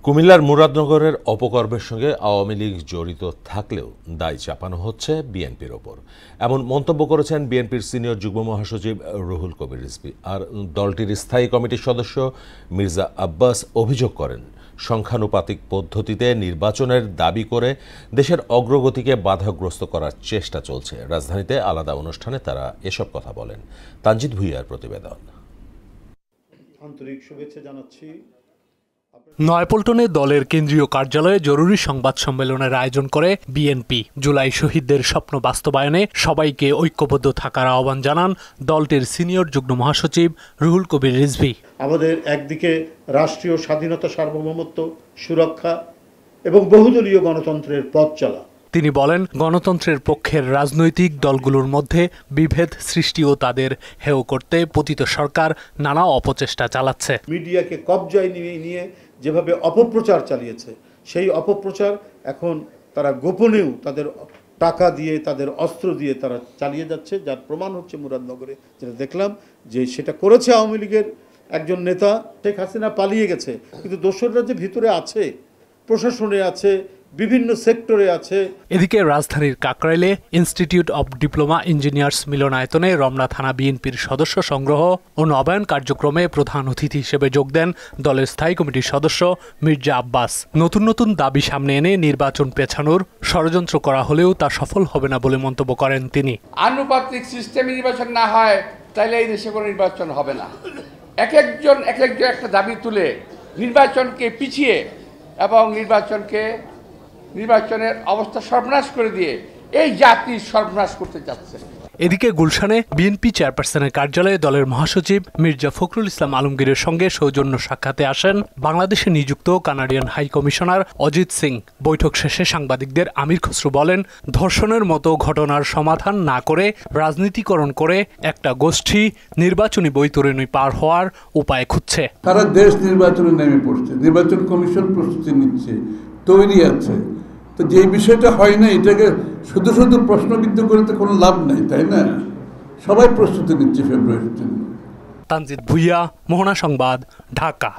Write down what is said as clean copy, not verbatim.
কুমিল্লার মুরাদনগরের অপকর্মের সঙ্গে আওয়ামী লীগ জড়িত থাকলেও দায় চাপানো হচ্ছে বিএনপির ওপর, এমন মন্তব্য করেছেন বিএনপির সিনিয়র যুগ্ম মহাসচিব রুহুল কবির রিজভী। আর দলটির স্থায়ী কমিটির সদস্য মির্জা আব্বাস অভিযোগ করেন, সংখ্যানুপাতিক পদ্ধতিতে নির্বাচনের দাবি করে দেশের অগ্রগতিকে বাধাগ্রস্ত করার চেষ্টা চলছে। রাজধানীতে আলাদা অনুষ্ঠানে তারা এসব কথা বলেন। তানজিদ ভুইয়ার প্রতিবেদন। আন্তরিক শুভেচ্ছা জানাচ্ছি। নয়াপল্টনে দলের কেন্দ্রীয় কার্যালয়ে জরুরি সংবাদ সম্মেলনের আয়োজন করে বিএনপি। জুলাই শহীদদের স্বপ্ন বাস্তবায়নে সবাইকে ঐক্যবদ্ধ থাকার আহ্বান জানান দলটির সিনিয়র যুগ্ম মহাসচিব রুহুল কবির রিজভী। আমাদের একদিকে রাষ্ট্রীয় স্বাধীনতা, সার্বভৌমত্ব, সুরক্ষা এবং বহুদলীয় গণতন্ত্রের পথ চলা। তিনি বলেন, গণতন্ত্রের পক্ষের রাজনৈতিক দলগুলোর মধ্যে বিভেদ সৃষ্টি ও তাদের হেয় করতে পতিত সরকার নানা অপচেষ্টা চালাচ্ছে। মিডিয়াকে কবজায় নিয়ে যেভাবে অপপ্রচার চালিয়েছে, সেই অপপ্রচার এখন তারা গোপনেও তাদের টাকা দিয়ে, তাদের অস্ত্র দিয়ে তারা চালিয়ে যাচ্ছে, যার প্রমাণ হচ্ছে মুরাদনগরে যেটা দেখলাম, যে সেটা করেছে আওয়ামী লীগের একজন নেতা। শেখ হাসিনা পালিয়ে গেছে, কিন্তু দোসররা যে ভিতরে আছে, প্রশাসনে আছে, বিভিন্ন সেক্টরে আছে। এদিকে রাজধানীর কাকরাইলে ইনস্টিটিউট অব ডিপ্লোমা ইঞ্জিনিয়ার্স মিলনায়তনে রমনা থানা বিএনপির সদস্য সংগ্রহ ও নবায়ন কার্যক্রমে প্রধান অতিথি হিসেবে যোগ দেন দলের স্থায়ী কমিটির সদস্য মির্জা আব্বাস। নতুন নতুন দাবি সামনে এনে নির্বাচন পেছানোর ষড়যন্ত্র করা হলেও তা সফল হবে না বলে মন্তব্য করেন তিনি। আনুপাতিক সিস্টেমে নির্বাচন না হয় তাহলে এই দেশে কোনো নির্বাচন হবে না। এক একজন একটা দাবি তুলে নির্বাচনকে পিছিয়ে এবং নির্বাচনের অবস্থা সর্বনাশ করে দিয়ে এই জাতির সর্বনাশ করতে যাচ্ছে। এদিকে গুলশানে বিএনপি চেয়ারপারসনের কার্যালয়ে দলের মহাসচিব মির্জা ফখরুল ইসলাম আলমগীরের সঙ্গে সৌজন্য সাক্ষাতে আসেন বাংলাদেশে নিযুক্ত Canadian high commissioner Ajit Singh. বৈঠক শেষে সাংবাদিকদের আমির খসরু বলেন, ধর্ষণের মতো ঘটনার সমাধান না করে রাজনীতিকরণ করে একটা গোষ্ঠী নির্বাচনী বৈতরণী পার হওয়ার উপায় খুঁজছে। সারা দেশ নির্বাচনে নেমে পড়ছে, নির্বাচন কমিশন প্রস্তুতি নিচ্ছে, তৈরি আছে। তো যে বিষয়টা হয় না, এটাকে শুধু শুধু প্রশ্নবিদ্ধ করে তো কোনো লাভ নাই, তাই না? সবাই প্রস্তুতি নিচ্ছে ফেব্রুয়ারির জন্য। তানজিদ ভুইয়া, মোহনা সংবাদ, ঢাকা।